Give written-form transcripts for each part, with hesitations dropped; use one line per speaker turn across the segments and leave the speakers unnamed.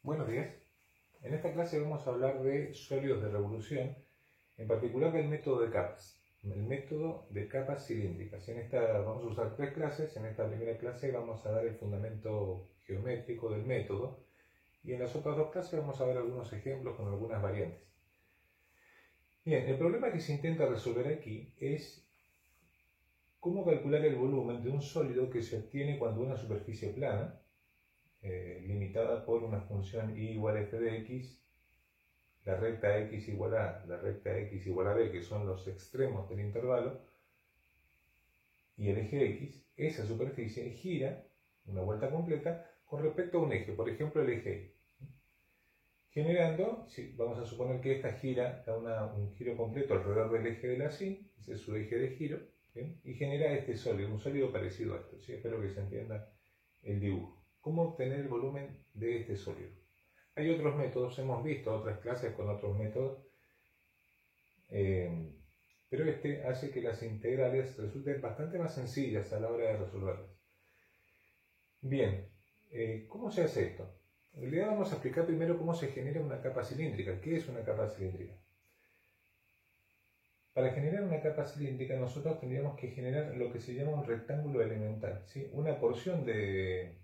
Buenos días. En esta clase vamos a hablar de sólidos de revolución, en particular del método de capas, el método de capas cilíndricas. Vamos a usar tres clases. En esta primera clase vamos a dar el fundamento geométrico del método y en las otras dos clases vamos a ver algunos ejemplos con algunas variantes. Bien, el problema que se intenta resolver aquí es cómo calcular el volumen de un sólido que se obtiene cuando una superficie plana, limitada por una función y igual a f de x, la recta x igual a, la recta x igual a b, que son los extremos del intervalo, y el eje x, esa superficie gira una vuelta completa con respecto a un eje, por ejemplo el eje y, generando, vamos a suponer que esta gira da un giro completo alrededor del eje de la Y, ese es su eje de giro, ¿bien? Y genera este sólido, un sólido parecido a esto, ¿sí? Espero que se entienda el dibujo. ¿Cómo obtener el volumen de este sólido? Hay otros métodos, hemos visto otras clases con otros métodos, pero este hace que las integrales resulten bastante más sencillas a la hora de resolverlas. Bien, ¿cómo se hace esto? En realidad vamos a explicar primero cómo se genera una capa cilíndrica. ¿Qué es una capa cilíndrica? Para generar una capa cilíndrica nosotros tendríamos que generar lo que se llama un rectángulo elemental, ¿sí? Una porción de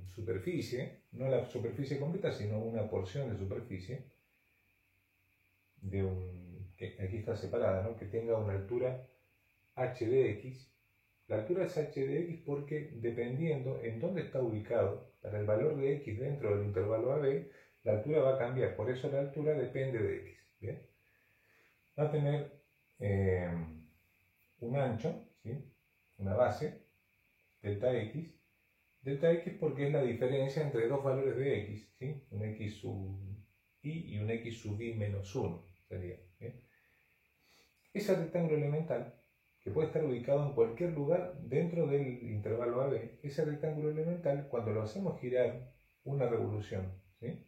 superficie, no la superficie completa, sino una porción de superficie, que aquí está separada, ¿no? Que tenga una altura h de x. La altura es h de x porque dependiendo en dónde está ubicado, para el valor de x dentro del intervalo AB, la altura va a cambiar, por eso la altura depende de x. ¿Bien? Va a tener un ancho, ¿sí? Una base, delta x porque es la diferencia entre dos valores de x, ¿sí? Un x sub y un x sub i menos 1 sería. ¿Bien? Ese rectángulo elemental, que puede estar ubicado en cualquier lugar dentro del intervalo AB, ese rectángulo elemental, cuando lo hacemos girar una revolución, ¿sí?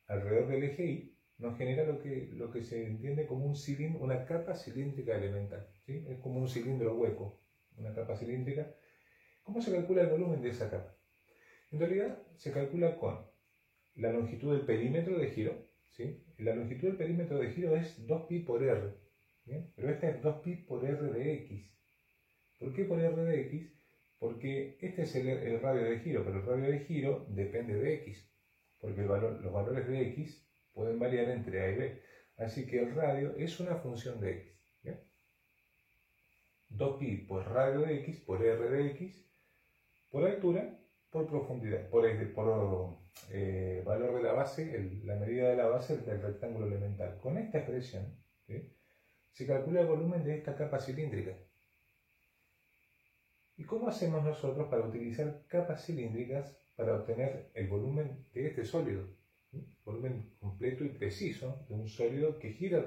Alrededor del eje y, nos genera lo que se entiende como un cilindro, una capa cilíndrica elemental, ¿sí? Es como un cilindro hueco, una capa cilíndrica. ¿Cómo se calcula el volumen de esa capa? En realidad se calcula con la longitud del perímetro de giro, ¿sí? La longitud del perímetro de giro es 2pi por r, ¿bien? Pero esta es 2pi por r de x. ¿Por qué por r de x? Porque este es el radio de giro, pero el radio de giro depende de x, porque los valores de x pueden variar entre a y b. Así que el radio es una función de x. ¿Bien? 2pi por radio de x por r de x, por altura, por profundidad, por valor de la base, la medida de la base del rectángulo elemental. Con esta expresión, ¿sí? Se calcula el volumen de esta capa cilíndrica. ¿Y cómo hacemos nosotros para utilizar capas cilíndricas para obtener el volumen de este sólido? ¿Sí? Volumen completo y preciso de un sólido que gira,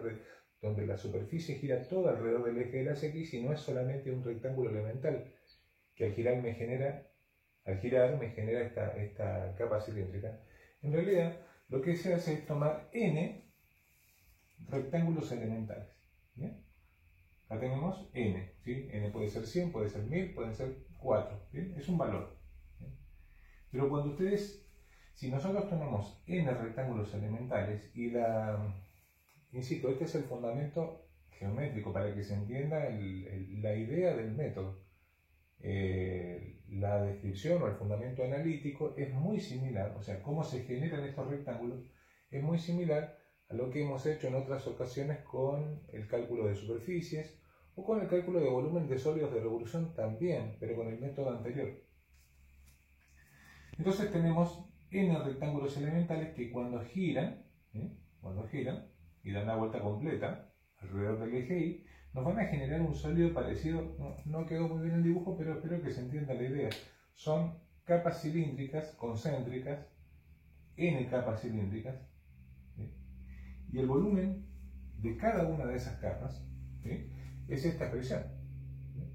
donde la superficie gira toda alrededor del eje de las x y no es solamente un rectángulo elemental, que al girar me genera esta capa cilíndrica. En realidad, lo que se hace es tomar n rectángulos elementales. ¿Bien? Acá tenemos n, ¿sí? N puede ser 100, puede ser 1000, pueden ser 4, ¿bien? Es un valor. ¿Bien? Pero si nosotros tenemos n rectángulos elementales y insisto, este es el fundamento geométrico para que se entienda la idea del método. La descripción o el fundamento analítico es muy similar, o sea, cómo se generan estos rectángulos es muy similar a lo que hemos hecho en otras ocasiones con el cálculo de superficies o con el cálculo de volumen de sólidos de revolución también, pero con el método anterior. Entonces tenemos n rectángulos elementales que cuando giran y dan la vuelta completa alrededor del eje y, nos van a generar un sólido parecido. No quedó muy bien el dibujo, pero espero que se entienda la idea. Son capas cilíndricas concéntricas, n capas cilíndricas, ¿sí? Y el volumen de cada una de esas capas, ¿sí? Es esta expresión, ¿sí?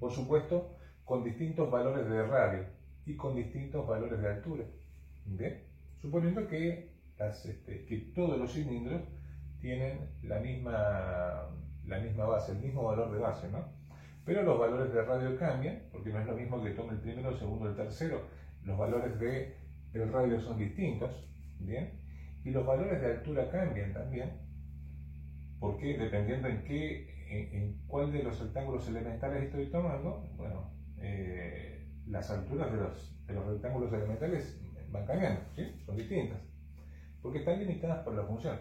Por supuesto, con distintos valores de radio y con distintos valores de altura. ¿Bien? Suponiendo que todos los cilindros tienen la misma base, el mismo valor de base, ¿no? Pero los valores de radio cambian, porque no es lo mismo que tome el primero, el segundo, el tercero. los valores del radio son distintos, ¿bien? Y los valores de altura cambian también, porque dependiendo en cuál de los rectángulos elementales estoy tomando, bueno, las alturas de los rectángulos elementales van cambiando, ¿sí? Son distintas, porque están limitadas por la función.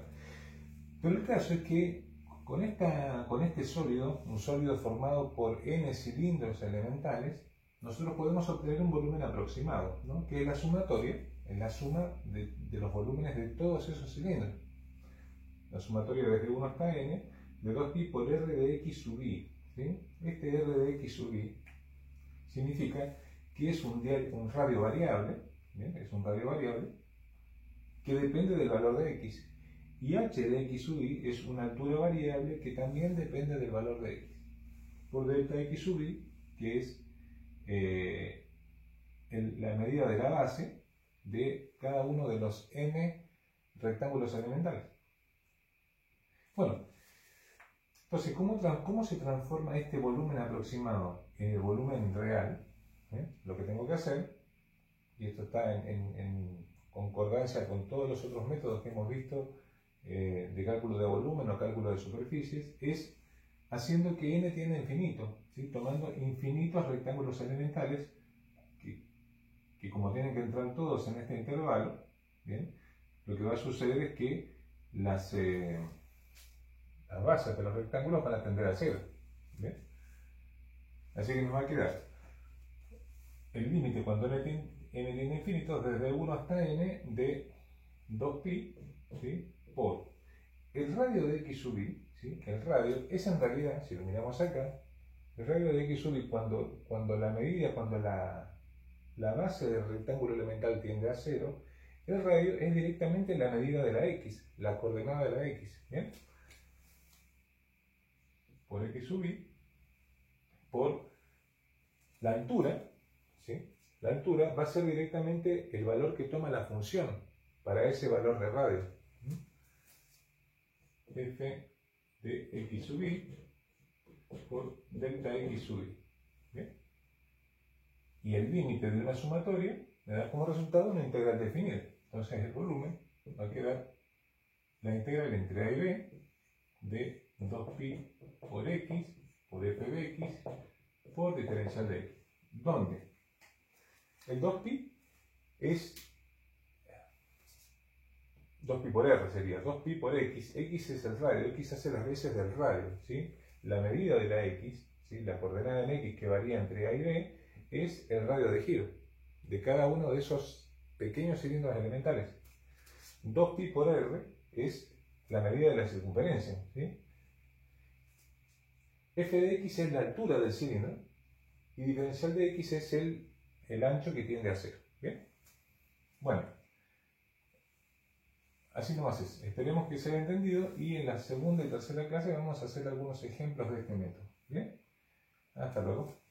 Pero el caso es que con este sólido, un sólido formado por n cilindros elementales, nosotros podemos obtener un volumen aproximado, ¿no? Que es la sumatoria, es la suma de los volúmenes de todos esos cilindros. La sumatoria desde 1 hasta n de 2pi por r de x sub i, ¿sí? Este r de x sub i significa que es un radio variable, ¿bien? Es un radio variable que depende del valor de x. Y h de x sub i es una altura variable que también depende del valor de x. Por delta x sub i, que es la medida de la base de cada uno de los n rectángulos elementales. Bueno, entonces, ¿cómo se transforma este volumen aproximado en el volumen real? Lo que tengo que hacer, y esto está en concordancia con todos los otros métodos que hemos visto de cálculo de volumen o cálculo de superficies, es haciendo que n tienda a infinito, ¿sí? Tomando infinitos rectángulos elementales que como tienen que entrar todos en este intervalo, ¿bien? Lo que va a suceder es que las bases de los rectángulos van a tender a cero, ¿bien? Así que nos va a quedar el límite cuando n tiende a infinito desde 1 hasta n de 2pi, ¿sí? Por el radio de x sub i, ¿sí? El radio es en realidad, si lo miramos acá, el radio de x sub i cuando la base del rectángulo elemental tiende a 0, el radio es directamente la medida de la x, la coordenada de la x, ¿bien? Por x sub i, por la altura, ¿sí? La altura va a ser directamente el valor que toma la función para ese valor de radio. F de x sub i por delta x sub i. ¿Bien? Y el límite de una sumatoria me da como resultado una integral definida. Entonces el volumen va a quedar la integral entre a y b de 2pi por x por f de x por diferencial de x. ¿Dónde? El 2pi es 2pi por r sería 2pi por x. X es el radio, x hace las veces del radio, ¿sí? La medida de la x, ¿sí? La coordenada en x que varía entre a y b es el radio de giro de cada uno de esos pequeños cilindros elementales. 2pi por r es la medida de la circunferencia, ¿sí? F de x es la altura del cilindro y diferencial de x es el ancho que tiende a 0. ¿Bien? Bueno, así nomás es. Esperemos que se haya entendido y en la segunda y tercera clase vamos a hacer algunos ejemplos de este método. ¿Bien? Hasta luego.